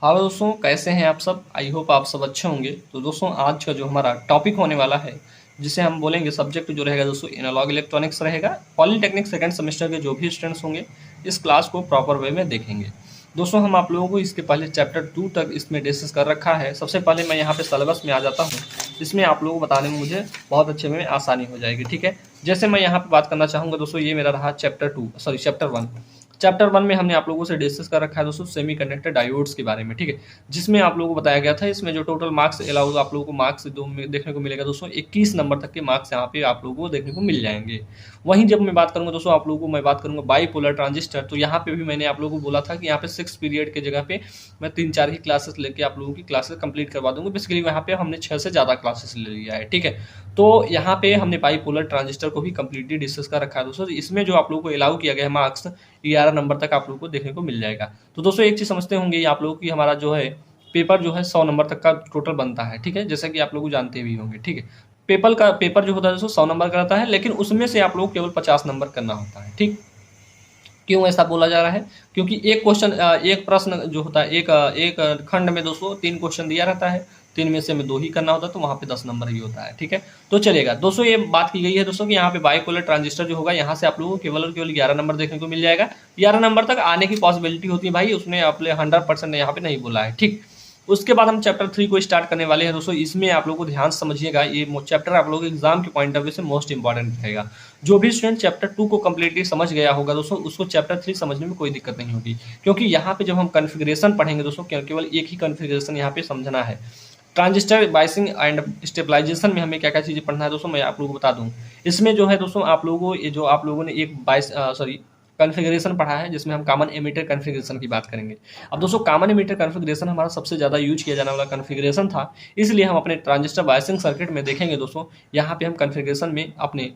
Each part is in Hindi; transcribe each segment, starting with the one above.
हेलो दोस्तों, कैसे हैं आप सब। आई होप आप सब अच्छे होंगे। तो दोस्तों आज का जो हमारा टॉपिक होने वाला है, जिसे हम बोलेंगे सब्जेक्ट जो रहेगा दोस्तों एनालॉग इलेक्ट्रॉनिक्स रहेगा। पॉलीटेक्निक सेकंड सेमेस्टर के जो भी स्टूडेंट्स होंगे इस क्लास को प्रॉपर वे में देखेंगे। दोस्तों हम आप लोगों को इसके पहले चैप्टर 2 तक इसमें डिस्कस कर रखा है। सबसे पहले मैं यहाँ पे सिलेबस में आ जाता हूँ। इसमें आप लोगों को बताने में मुझे बहुत अच्छे में आसानी हो जाएगी। ठीक है, जैसे मैं यहाँ पे बात करना चाहूँगा दोस्तों, ये मेरा रहा चैप्टर 1। चैप्टर 1 में हमने आप लोगों से डिस्कस कर रखा है दोस्तों सेमीकंडक्टर डायोड्स के बारे में। ठीक है, जिसमें आप लोगों को बताया गया था, इसमें जो टोटल मार्क्स अलाउड आप लोगों को मार्क्स दो देखने को मिलेगा दोस्तों, 21 नंबर तक के मार्क्स यहाँ पे आप लोगों को देखने को मिल जाएंगे। वहीं जब मैं बात करूंगा दोस्तों, आप लोगों को मैं बात करूंगा बाईपोलर ट्रांजिस्टर, तो यहाँ पे भी मैंने आप लोगों को बोला था कि यहाँ पे 6 पीरियड के जगह पे मैं 3-4 ही क्लासेस लेके आप लोगों की क्लासेस कंप्लीट करवा दूंगा। बेसिकली यहाँ पे हमने 6 से ज़्यादा क्लासेस ले लिया है। ठीक है, तो यहाँ पे हमने बाईपोलर ट्रांजिस्टर को भी कंप्लीटली डिस्कस कर रखा है दोस्तों। इसमें जो आप लोगों को अलाउ किया गया है मार्क्स 11 नंबर तक आप लोगों को देखने को मिल जाएगा। तो दोस्तों एक चीज़ समझते होंगे आप लोगों की, हमारा जो है पेपर जो है 100 नंबर तक का टोटल बनता है। ठीक है, जैसा कि आप लोग जानते भी होंगे। ठीक है, पेपर जो होता है दोस्तों 100 नंबर का रहता है, लेकिन उसमें से आप लोग को केवल 50 नंबर करना होता है। ठीक, क्यों ऐसा बोला जा रहा है? क्योंकि एक क्वेश्चन एक प्रश्न जो होता है एक खंड में दोस्तों 3 क्वेश्चन दिया रहता है, 3 में से हमें 2 ही करना होता है, तो वहाँ पे 10 नंबर ही होता है। ठीक है, तो चलेगा दोस्तों। ये बात की गई है दोस्तों कि यहाँ पे बाईपोलर ट्रांजिस्टर जो होगा, यहाँ से आप लोगों को केवल और केवल 11 नंबर देखने को मिल जाएगा। 11 नंबर तक आने की पॉसिबिलिटी होती है भाई, उसने अपने 100% यहाँ पे नहीं बोला है। ठीक, उसके बाद हम चैप्टर 3 को स्टार्ट करने वाले हैं दोस्तों। इसमें आप लोगों को ध्यान से समझिएगा, ये चैप्टर आप लोगों के एग्जाम के पॉइंट ऑफ व्यू से मोस्ट इंपॉर्टेंट रहेगा। जो भी स्टूडेंट चैप्टर 2 को कंप्लीटली समझ गया होगा दोस्तों, उसको चैप्टर 3 समझने में कोई दिक्कत नहीं होगी। क्योंकि यहाँ पे जब हम कॉन्फ़िगरेशन पढ़ेंगे दोस्तों, केवल एक ही कॉन्फ़िगरेशन यहाँ पे समझना है। ट्रांजिस्टर बाइसिंग एंड स्टेबलाइजेशन में हमें क्या क्या चीज़ें पढ़ना है दोस्तों, मैं आप लोगों को बता दूं। इसमें जो है दोस्तों आप लोगों को ये जो आप लोगों ने एक कॉन्फ़िगरेशन पढ़ा है, जिसमें हम कॉमन एमिटर कॉन्फ़िगरेशन की बात करेंगे। अब दोस्तों कॉमन एमिटर कॉन्फ़िगरेशन हमारा सबसे ज़्यादा यूज किया जाने वाला कॉन्फ़िगरेशन था, इसलिए हम अपने ट्रांजिस्टर बायसिंग सर्किट में देखेंगे दोस्तों। यहाँ पे हम कॉन्फ़िगरेशन में अपने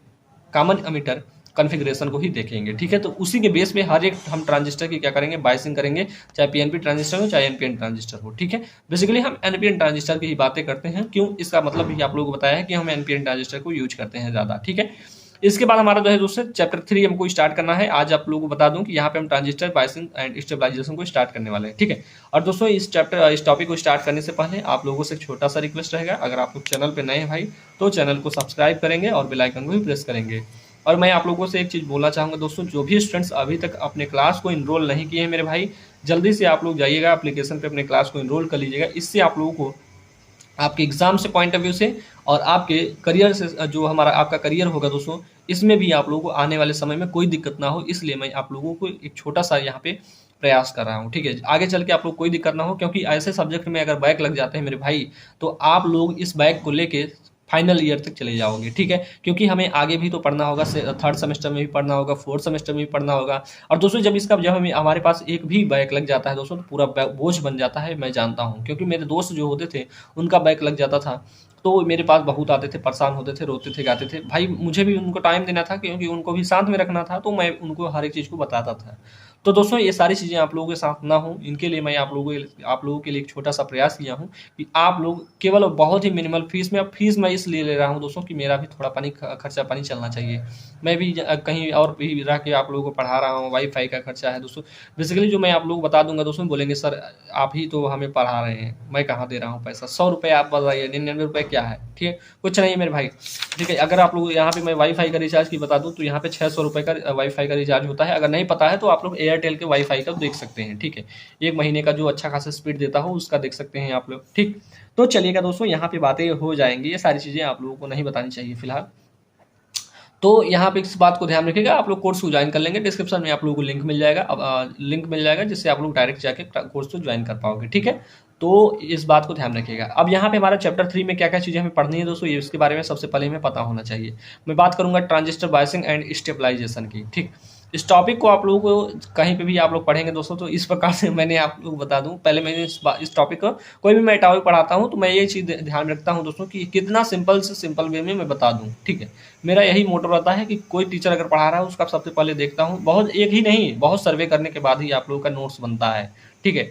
कॉमन एमिटर कॉन्फ़िगरेशन को ही देखेंगे। ठीक है, तो उसी के बेस पे हर एक हम ट्रांजिस्टर की क्या करेंगे, बायसिंग करेंगे, चाहे पीएनपी ट्रांजिस्टर हो चाहे एनपीएन ट्रांजिस्टर हो। ठीक है, बेसिकली हम एनपीएन ट्रांजिस्टर की ही बातें करते हैं। क्यों, इसका मतलब भी आप लोगों को बताया है कि हम एनपीएन ट्रांजिस्टर को यूज करते हैं ज़्यादा। ठीक है, इसके बाद हमारा जो है दोस्तों चैप्टर 3 हमको स्टार्ट करना है। आज आप लोगों को बता दूं कि यहाँ पे हम ट्रांजिस्टर बायसिंग एंड स्टेबलाइजेशन को स्टार्ट करने वाले हैं। ठीक है, और दोस्तों इस टॉपिक को स्टार्ट करने से पहले आप लोगों से एक छोटा सा रिक्वेस्ट रहेगा, अगर आप लोग चैनल पे नए हैं भाई, तो चैनल को सब्सक्राइब करेंगे और बेल आइकन को भी प्रेस करेंगे। और मैं आप लोगों से एक चीज़ बोलना चाहूँगा दोस्तों, जो भी स्टूडेंट्स अभी तक अपने क्लास को इनरोल नहीं किए हैं मेरे भाई, जल्दी से आप लोग जाइएगा एप्लीकेशन पे अपने क्लास को इनरोल कर लीजिएगा। इससे आप लोगों को आपके एग्जाम से पॉइंट ऑफ व्यू से और आपके करियर से, जो हमारा आपका करियर होगा दोस्तों, इसमें भी आप लोगों को आने वाले समय में कोई दिक्कत ना हो, इसलिए मैं आप लोगों को एक छोटा सा यहाँ पे प्रयास कर रहा हूँ। ठीक है, आगे चल के आप लोग कोई दिक्कत ना हो, क्योंकि ऐसे सब्जेक्ट में अगर बैक लग जाते हैं मेरे भाई, तो आप लोग इस बैक को लेके फाइनल ईयर तक चले जाओगे। ठीक है, क्योंकि हमें आगे भी तो पढ़ना होगा, 3rd सेमेस्टर में भी पढ़ना होगा, 4th सेमेस्टर में भी पढ़ना होगा। और दोस्तों जब हमें हमारे पास एक भी बैक लग जाता है दोस्तों, तो पूरा बोझ बन जाता है, मैं जानता हूँ। क्योंकि मेरे दोस्त जो होते थे उनका बैक लग जाता था, तो मेरे पास बहुत आते थे, परेशान होते थे, रोते थे, गाते थे भाई। मुझे भी उनको टाइम देना था, क्योंकि उनको भी साथ में रखना था, तो मैं उनको हर एक चीज़ को बताता था। तो दोस्तों ये सारी चीज़ें आप लोगों के साथ ना हो, इनके लिए मैं आप लोगों के लिए एक छोटा सा प्रयास किया हूँ कि आप लोग केवल बहुत ही मिनिमल फीस में, अब फीस मैं इसलिए ले रहा हूँ दोस्तों कि मेरा भी थोड़ा खर्चा पानी चलना चाहिए। मैं भी कहीं और भी रह के आप लोगों को पढ़ा रहा हूँ, वाईफाई का खर्चा है दोस्तों। बेसिकली जो मैं आप लोगों को बता दूंगा दोस्तों, बोलेंगे सर आप ही तो हमें पढ़ा रहे हैं, मैं कहाँ दे रहा हूँ पैसा, 100 रुपये आप बताइए, 99 रुपये क्या है। ठीक है, कुछ नहीं मेरे भाई। ठीक है, अगर आप लोग यहाँ पे मैं वाईफाई का रिचार्ज की बता दूँ, तो यहाँ पे 600 रुपये का वाईफाई का रिचार्ज होता है। अगर नहीं पता है तो आप लोग एयरटेल के वाईफाई का देख सकते हैं। ठीक है, 1 महीने का जो अच्छा खासा स्पीड देता हो उसका देख सकते हैं आप लोग। ठीक, तो चलिएगा दोस्तों, यहाँ पे बातें हो जाएंगी, ये सारी चीज़ें आप लोगों को नहीं बतानी चाहिए फिलहाल। तो यहाँ पे इस बात को ध्यान रखिएगा, आप लोग कोर्स को ज्वाइन कर लेंगे, डिस्क्रिप्शन में आप लोगों को लिंक मिल जाएगा। अब लिंक मिल जाएगा जिससे आप लोग डायरेक्ट जाके कोर्स को ज्वाइन कर पाओगे। ठीक है, तो इस बात को ध्यान रखिएगा। अब यहाँ पे हमारा चैप्टर 3 में क्या क्या चीज़ें हमें पढ़नी है दोस्तों, ये इसके बारे में सबसे पहले हमें पता होना चाहिए। मैं बात करूँगा ट्रांजिस्टर बायसिंग एंड स्टेबलाइजेशन की। ठीक, इस टॉपिक को आप लोगों को कहीं पे भी आप लोग पढ़ेंगे दोस्तों, तो इस प्रकार से मैंने आप लोग बता दूं, पहले मैंने इस टॉपिक को कोई भी मैं टॉपिक पढ़ाता हूं तो मैं ये चीज़ ध्यान रखता हूं दोस्तों कि कितना सिंपल से सिंपल वे में मैं बता दूं। ठीक है, मेरा यही मोटो रहता है कि कोई टीचर अगर पढ़ा रहा है उसका सबसे पहले देखता हूँ, बहुत एक ही नहीं बहुत सर्वे करने के बाद ही आप लोगों का नोट्स बनता है। ठीक है,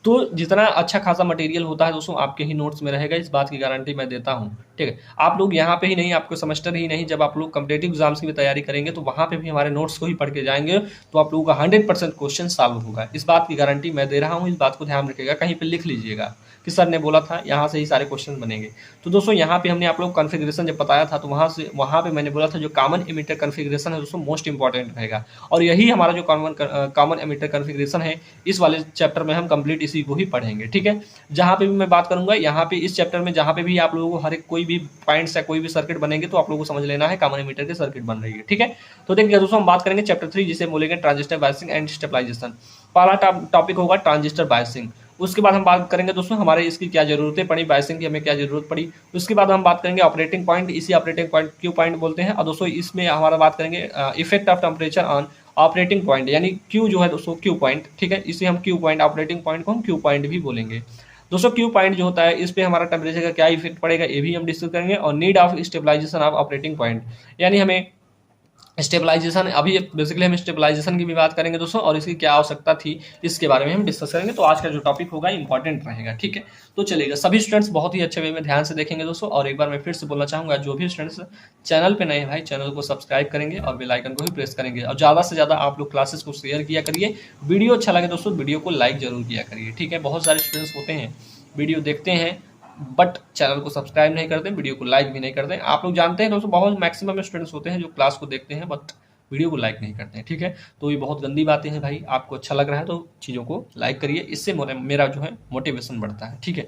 तो जितना अच्छा खासा मटेरियल होता है दोस्तों आपके ही नोट्स में रहेगा, इस बात की गारंटी मैं देता हूँ। ठीक है। आप लोग यहाँ पे ही नहीं, आपको सेमेस्टर ही नहीं, जब आप लोग कॉम्पिटेटिव एग्जाम्स की भी तैयारी करेंगे तो वहाँ पे भी हमारे नोट्स को ही पढ़ के जाएंगे तो आप लोगों का 100% क्वेश्चन सॉल्व होगा। इस बात की गारंटी मैं दे रहा हूँ, इस बात को ध्यान रखिएगा, कहीं पे लिख लीजिएगा कि सर ने बोला था यहाँ से ही सारे क्वेश्चन बनेंगे। तो दोस्तों यहाँ पे हमने आप लोग कॉन्फ़िगरेशन जब बताया था तो वहाँ पे मैंने बोला था जो कॉमन एमिटर कॉन्फ़िगरेशन है दोस्तों मोस्ट इंपॉर्टेंट रहेगा, और यही हमारा जो कॉमन एमिटर कॉन्फ़िगरेशन है इस वाले चैप्टर में हम कंप्लीट इसी को ही पढ़ेंगे, ठीक है। जहाँ पे भी मैं बात करूंगा, यहाँ पे इस चैप्टर में जहाँ पे भी आप लोगों को हर एक कोई भी पॉइंट्स या कोई भी सर्किट बनेंगे तो आप लोगों को समझ लेना है कॉमन एमिटर के सर्किट बन रही है, ठीक है। तो देखिए दोस्तों हम बात करेंगे चैप्टर 3 जिसे बोलेंगे ट्रांजिस्टर बायसिंग एंड स्टेबलाइजेशन। पहला टॉपिक होगा ट्रांजिस्टर बायसिंग। उसके बाद हम बात करेंगे दोस्तों हमारे इसकी क्या जरूरतें पड़ी, बायसिंग की हमें क्या जरूरत पड़ी। उसके बाद हम बात करेंगे ऑपरेटिंग पॉइंट, इसी ऑपरेटिंग पॉइंट क्यू पॉइंट बोलते हैं। और दोस्तों इसमें हमारा बात करेंगे effect of temperature on operating point, यानी क्यू जो है दोस्तों क्यू पॉइंट, ठीक है। इसे हम क्यू पॉइंट, ऑपरेटिंग पॉइंट को हम क्यू पॉइंट भी बोलेंगे। दोस्तों क्यू पॉइंट जो होता है इस पे हमारा टेम्परेचर का क्या इफेक्ट पड़ेगा ये भी हम डिस्कस करेंगे। और need of stabilization of operating point, यानी हमें स्टेबलाइजेशन, अभी बेसिकली हम स्टेबलाइजेशन की भी बात करेंगे दोस्तों, और इसकी क्या आवश्यकता थी इसके बारे में हम डिस्कस करेंगे। तो आज का जो टॉपिक होगा इंपॉर्टेंट रहेगा, ठीक है। तो चलेगा, सभी स्टूडेंट्स बहुत ही अच्छे वे में ध्यान से देखेंगे दोस्तों। और एक बार मैं फिर से बोलना चाहूंगा, जो भी स्टूडेंट्स चैनल पे नए हैं भाई चैनल को सब्सक्राइब करेंगे और बेल आइकन को भी प्रेस करेंगे, और ज़्यादा से ज़्यादा आप लोग क्लासेस को शेयर किया करिए। वीडियो अच्छा लगे दोस्तों वीडियो को लाइक जरूर किया करिए, ठीक है। बहुत सारे स्टूडेंट्स होते हैं वीडियो देखते हैं बट चैनल को सब्सक्राइब नहीं करते, वीडियो को लाइक भी नहीं करते। आप लोग जानते हैं दोस्तों बहुत मैक्सिमम स्टूडेंट्स होते हैं जो क्लास को देखते हैं बट वीडियो को लाइक नहीं करते हैं, ठीक है। तो ये बहुत गंदी बातें हैं भाई, आपको अच्छा लग रहा है तो चीज़ों को लाइक करिए, इससे मेरा जो है मोटिवेशन बढ़ता है, ठीक है।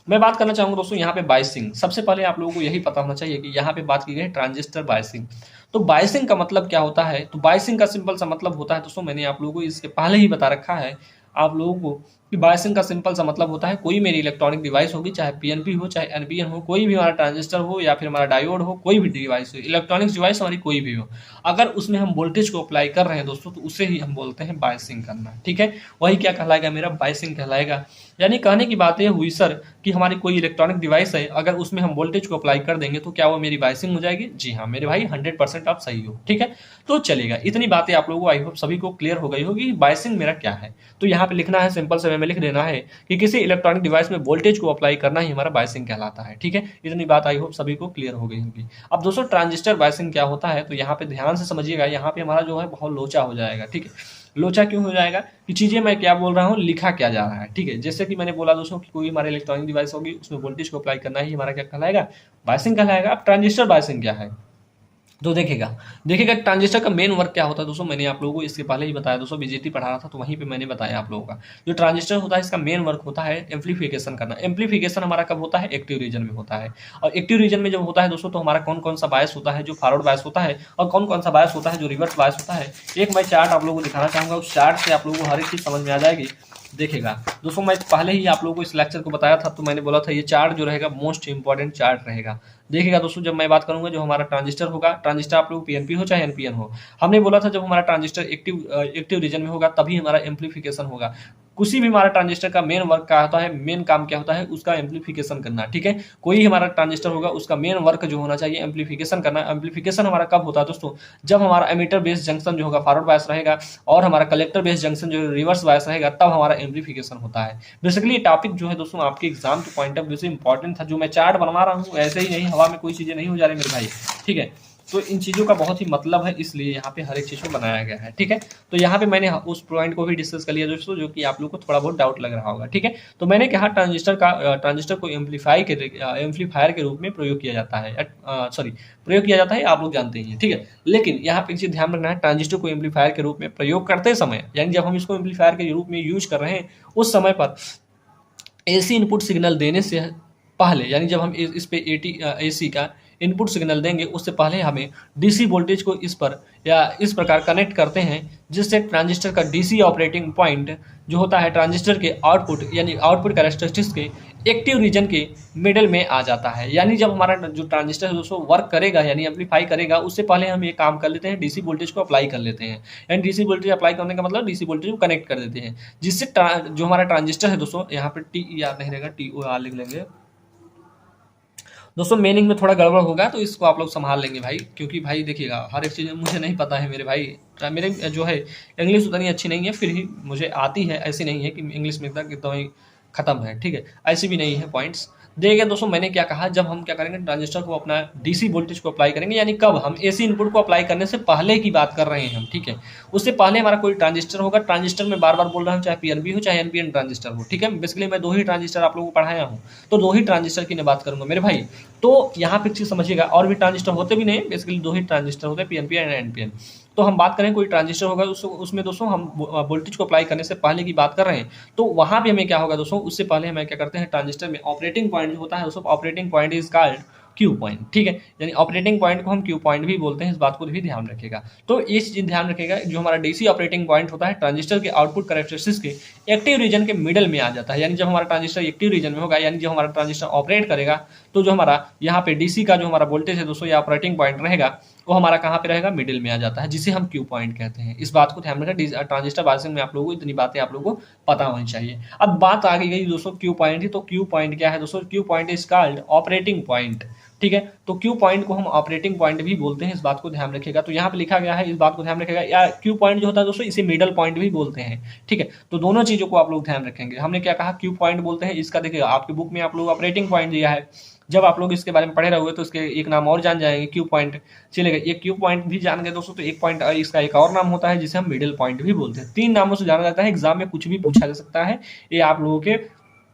मैं बात करना चाहूँगा दोस्तों यहाँ पे बायसिंग। सबसे पहले आप लोगों को यही पता होना चाहिए कि यहाँ पे बात की गई है ट्रांजिस्टर बायसिंग। तो बायसिंग का मतलब क्या होता है, तो बायसिंग का सिंपल सा मतलब होता है दोस्तों, मैंने आप लोगों को इसके पहले ही बता रखा है आप लोगों को कि बायसिंग का सिंपल सा मतलब होता है कोई मेरी इलेक्ट्रॉनिक डिवाइस होगी, चाहे पीएनपी हो चाहे एनपीएन हो, कोई भी हमारा ट्रांजिस्टर हो या फिर हमारा डायोड हो, कोई भी डिवाइस हो, इलेक्ट्रॉनिक्स डिवाइस हमारी कोई भी हो, अगर उसमें हम वोल्टेज को अप्लाई कर रहे हैं दोस्तों तो उसे ही हम बोलते हैं बायसिंग करना, ठीक है। वही क्या कहलाएगा, मेरा बायसिंग कहलाएगा। यानी कहने की बात यह हुई सर कि हमारी कोई इलेक्ट्रॉनिक डिवाइस है, अगर उसमें हम वोल्टेज को अप्लाई कर देंगे तो क्या वो मेरी बायसिंग हो जाएगी? जी हाँ मेरे भाई, 100% आप सही हो, ठीक है। तो चलेगा, इतनी बातें आप लोगों को आई होप सभी को क्लियर हो गई होगी बायसिंग मेरा क्या है। तो यहाँ पे लिखना है, सिंपल से में लिख देना है कि किसी इलेक्ट्रॉनिक डिवाइस में वोल्टेज को अप्लाई करना ही हमारा बायसिंग कहलाता है, ठीक है। इतनी बात आई होप सभी को क्लियर हो गई होगी। अब दोस्तों ट्रांजिस्टर बायसिंग क्या होता है, तो यहाँ पे ध्यान से समझिएगा, यहाँ पे हमारा जो है बहुत लोचा हो जाएगा, ठीक है। लोचा क्यों हो जाएगा कि चीजें मैं क्या बोल रहा हूँ लिखा क्या जा रहा है, ठीक है। जैसे कि मैंने बोला दोस्तों कि कोई हमारे इलेक्ट्रॉनिक डिवाइस होगी उसमें वोल्टेज को अप्लाई करना ही हमारा क्या कहलाएगा, बायसिंग कहलाएगा। अब ट्रांजिस्टर बायसिंग क्या है, तो देखिएगा ट्रांजिस्टर का मेन वर्क क्या होता है दोस्तों, मैंने आप लोगों को इसके पहले ही बताया दोस्तों, बीजेटी पढ़ा रहा था तो वहीं पे मैंने बताया आप लोगों का। जो ट्रांजिस्टर होता है इसका मेन वर्क होता है एम्प्लीफिकेशन करना। एम्प्लीफिकेशन हमारा कब होता है, एक्टिव रीजन में होता है। और एक्टिव रीजन में जब होता है दोस्तों तो हमारा कौन कौन सा बायस होता है, जो फॉरवर्ड बायस होता है, और कौन कौन सा बायस होता है जो रिवर्स बायस होता है। एक मैं चार्ट आप लोगों को दिखाना चाहूंगा, उस चार्ट से आप लोगों को हर एक चीज समझ में आ जाएगी। देखिएगा दोस्तों, मैं पहले ही आप लोगों को इस लेक्चर को बताया था, तो मैंने बोला था ये चार्ट जो रहेगा मोस्ट इंपॉर्टेंट चार्ट रहेगा। देखिएगा दोस्तों, जब मैं बात करूंगा जो हमारा ट्रांजिस्टर होगा, ट्रांजिस्टर आप लोग पीएनपी हो चाहे एनपीएन हो, हमने बोला था जब हमारा ट्रांजिस्टर एक्टिव रीजन में होगा तभी हमारा एम्प्लीफिकेशन होगा। किसी भी हमारा ट्रांजिस्टर का मेन वर्क क्या होता है, मेन काम क्या होता है, उसका एम्प्लीफिकेशन करना, ठीक है। कोई हमारा ट्रांजिस्टर होगा उसका मेन वर्क जो होना चाहिए एम्प्लीफिकेशन करना। एम्प्लीफिकेशन हमारा कब होता है दोस्तों, जब हमारा एमीटर बेस जंक्शन जो होगा फॉरवर्ड बायस रहेगा और हमारा कलेक्टर बेस जंक्शन जो रिवर्स बायस रहेगा, तब हमारा एम्प्लीफिकेशन होता है। बेसिकली ये टॉपिक जो है दोस्तों आपके एग्जाम के पॉइंट ऑफ व्यू से इंपॉर्टेंट था। जो मैं चार्ट बनवा रहा हूँ ऐसे ही नहीं, हवा में कोई चीजें नहीं हो जा रही मेरे भाई, ठीक है। तो इन चीज़ों का बहुत ही मतलब है, इसलिए यहाँ पे हर एक चीज़ को बनाया गया है, ठीक है। तो यहाँ पे मैंने उस पॉइंट को भी डिस्कस कर लिया दोस्तों, जो कि आप लोग को थोड़ा बहुत डाउट लग रहा होगा, ठीक है। तो मैंने कहा ट्रांजिस्टर को एम्पलीफायर के रूप में प्रयोग किया जाता है, प्रयोग किया जाता है, आप लोग जानते ही हैं, ठीक है। लेकिन यहाँ पे एक चीज ध्यान रखना है, ट्रांजिस्टर को एम्पलीफायर के रूप में प्रयोग करते समय, यानी जब हम इसको एम्पलीफायर के रूप में यूज कर रहे हैं उस समय पर एसी इनपुट सिग्नल देने से पहले, यानी जब हम इस पे एसी का इनपुट सिग्नल देंगे उससे पहले हमें डीसी वोल्टेज को इस पर या इस प्रकार कनेक्ट करते हैं, जिससे ट्रांजिस्टर का डीसी ऑपरेटिंग पॉइंट जो होता है ट्रांजिस्टर के आउटपुट यानी आउटपुट कैरेक्टरिस्टिक्स के एक्टिव रीजन के मिडल में आ जाता है। यानी जब हमारा जो ट्रांजिस्टर है दोस्तों वर्क करेगा यानी एम्पलीफाई करेगा, उससे पहले हम ये काम कर लेते हैं, डीसी वोल्टेज को अप्लाई कर लेते हैं। यानी डीसी वोल्टेज अप्लाई करने का मतलब डीसी वोल्टेज को कनेक्ट कर देते हैं, जिससे जो हमारा ट्रांजिस्टर है दोस्तों, यहाँ पर टी याद नहीं रहेगा, TOR लिख लेंगे दोस्तों, मीनिंग में थोड़ा गड़बड़ होगा तो इसको आप लोग संभाल लेंगे भाई, क्योंकि भाई देखिएगा हर एक चीज़ मुझे नहीं पता है मेरे भाई। मेरे जो है इंग्लिश उतनी अच्छी नहीं है, फिर ही मुझे आती है, ऐसी नहीं है कि इंग्लिश में एकदम खत्म है, ठीक है। ऐसी भी नहीं है पॉइंट्स देखिए दोस्तों, मैंने क्या कहा, जब हम क्या करेंगे ट्रांजिस्टर को अपना डीसी वोल्टेज को अप्लाई करेंगे, यानी कब हम एसी इनपुट को अप्लाई करने से पहले की बात कर रहे हैं हम, ठीक है। उससे पहले हमारा कोई ट्रांजिस्टर होगा, ट्रांजिस्टर में बार बार बोल रहा हूँ, चाहे पीएनपी हो चाहे एनपीएन ट्रांजिस्टर हो, ठीक है। बेसिकली मैं दो ही ट्रांजिस्टर आप लोगों को पढ़ाया हूँ, तो दो ही ट्रांजिस्टर की मैं बात करूंगा मेरे भाई। तो यहाँ पे चीज समझिएगा, और भी ट्रांजिस्टर होते भी नहीं, बेसिकली दो ही ट्रांजिस्टर होते हैं, पीएनपी एंड एनपीएन। तो हम बात करें कोई ट्रांजिस्टर होगा, उसमें दोस्तों हम वोल्टेज को अप्लाई करने से पहले की बात कर रहे हैं, तो वहां पे हमें क्या होगा दोस्तों, उससे पहले हमें क्या करते हैं, ट्रांजिस्टर में ऑपरेटिंग पॉइंट जो होता है दोस्तों, operating point is called Q point, ठीक है। यानी ऑपरेटिंग पॉइंट को हम क्यू पॉइंट भी बोलते हैं, इस बात को भी ध्यान रखिएगा। तो ये चीज ध्यान रखिएगा, जो हमारा डीसी ऑपरेटिंग पॉइंट होता है ट्रांजिस्टर के आउटपुट कैरेक्टरिस्टिक्स के एक्टिव रीजन के मिडल में आ जाता है। यानी जब हमारा ट्रांजिस्टर एक्टिव रीजन में होगा, यानी जब हमारा ट्रांजिस्टर ऑपरेट करेगा, तो जो हमारा यहाँ पे डीसी का जो हमारा वोल्टेज है दोस्तों, या ऑपरेटिंग पॉइंट रहेगा, वो हमारा कहाँ पे रहेगा, मिडिल में आ जाता है, जिसे हम क्यू पॉइंट कहते हैं। इस बात को ध्यान रखना, ट्रांजिस्टर बायसिंग में आप लोगों को इतनी बातें आप लोगों को पता होनी चाहिए। अब बात आ गई दोस्तों क्यू पॉइंट की, तो क्यू पॉइंट क्या है दोस्तों, Q point is called operating point, ठीक है। तो क्यू पॉइंट को हम ऑपरेटिंग पॉइंट भी बोलते हैं, इस बात को ध्यान रखिएगा। तो यहाँ पे लिखा गया है, इस बात को ध्यान रखिएगा, या क्यू पॉइंट जो होता है दोस्तों, इसे मिडल पॉइंट भी बोलते हैं, ठीक है। तो दोनों चीजों को आप लोग ध्यान रखेंगे। हमने क्या कहा, क्यू पॉइंट बोलते हैं, इसका देखिएगा आपकी बुक में आप लोग ऑपरेटिंग पॉइंट दिया है, जब आप लोग इसके बारे में पढ़े रहोगे तो इसके एक नाम और जान जाएंगे, क्यू पॉइंट, चलेगा। ये क्यू पॉइंट भी जान गए दोस्तों, तो एक पॉइंट इसका एक और नाम होता है जिसे हम मिडिल पॉइंट भी बोलते हैं। तीन नामों से जाना जाता है, एग्जाम में कुछ भी पूछा जा सकता है, ये आप लोगों के